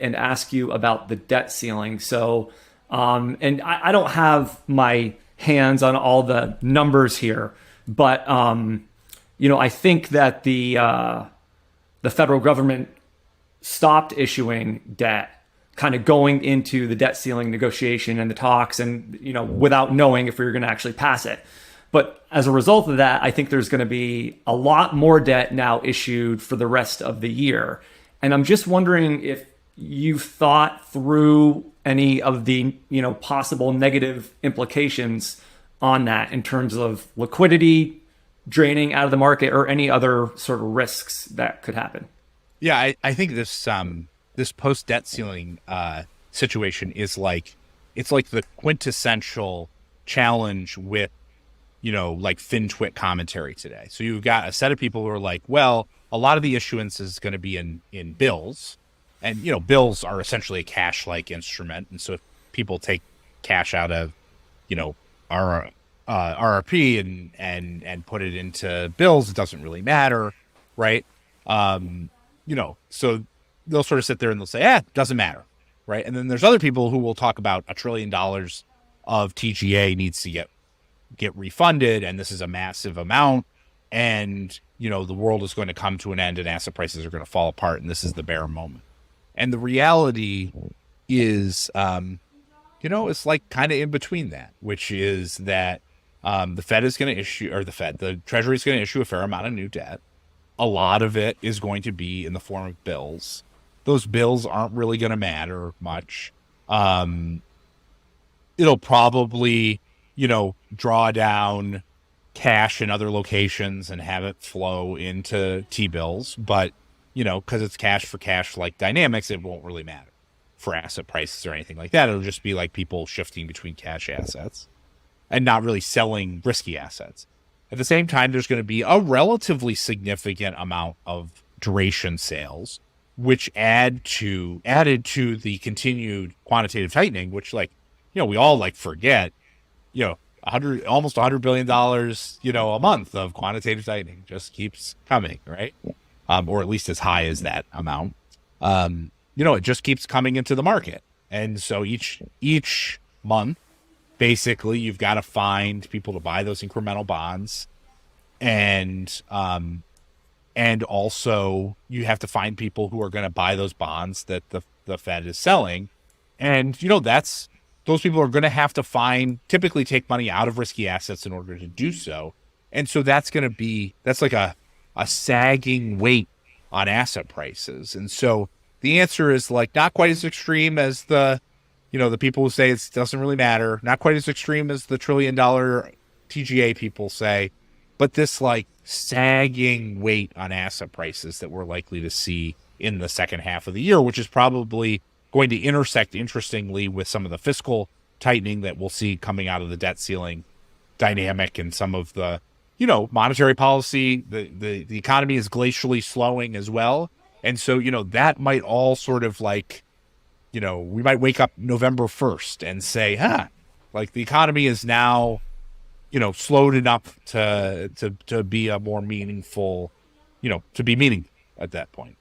and ask you about the debt ceiling. So, and I don't have my hands on all the numbers here, but I think that the federal government stopped issuing debt kind of going into the debt ceiling negotiation and the talks and without knowing if we were going to actually pass it. But as a result of that, I think there's going to be a lot more debt now issued for the rest of the year. And I'm just wondering if you've thought through any of the possible negative implications on that in terms of liquidity draining out of the market or any other sort of risks that could happen. Yeah, I think this post debt ceiling situation is like, it's like the quintessential challenge with like FinTwit commentary today. So you've got a set of people who are like, well, a lot of the issuance is going to be in bills, and bills are essentially a cash like instrument, and so if people take cash out of our RRP and put it into bills, it doesn't really matter, right? So they'll sort of sit there and they'll say, doesn't matter, right? And then there's other people who will talk about $1 trillion of TGA needs to get refunded, and this is a massive amount, and the world is going to come to an end and asset prices are going to fall apart, and this is the bear moment. And the reality is it's like kind of in between that, which is that the Fed is going to issue, or the Treasury is going to issue a fair amount of new debt. A lot of it is going to be in the form of bills. Those bills aren't really going to matter much. It'll probably draw down cash in other locations and have it flow into T-bills. But, because it's cash for cash like dynamics, it won't really matter for asset prices or anything like that. It'll just be like people shifting between cash assets and not really selling risky assets. At the same time, there's going to be a relatively significant amount of duration sales, which added to the continued quantitative tightening, which we all forget, almost $100 billion, a month of quantitative tightening just keeps coming, right? Or at least as high as that amount. It just keeps coming into the market. And so each month, basically, you've got to find people to buy those incremental bonds. And also you have to find people who are going to buy those bonds that the Fed is selling. And, those people are going to have to typically take money out of risky assets in order to do so. And so that's like a sagging weight on asset prices. And so the answer is not quite as extreme as the people who say it doesn't really matter, not quite as extreme as the $1 trillion TGA people say, but this sagging weight on asset prices that we're likely to see in the second half of the year, which is probably going to intersect interestingly with some of the fiscal tightening that we'll see coming out of the debt ceiling dynamic and some of the, monetary policy. The economy is glacially slowing as well. And so, that might all sort of we might wake up November 1st and say, the economy is now, slowed enough to be a more meaningful, to be meaningful at that point.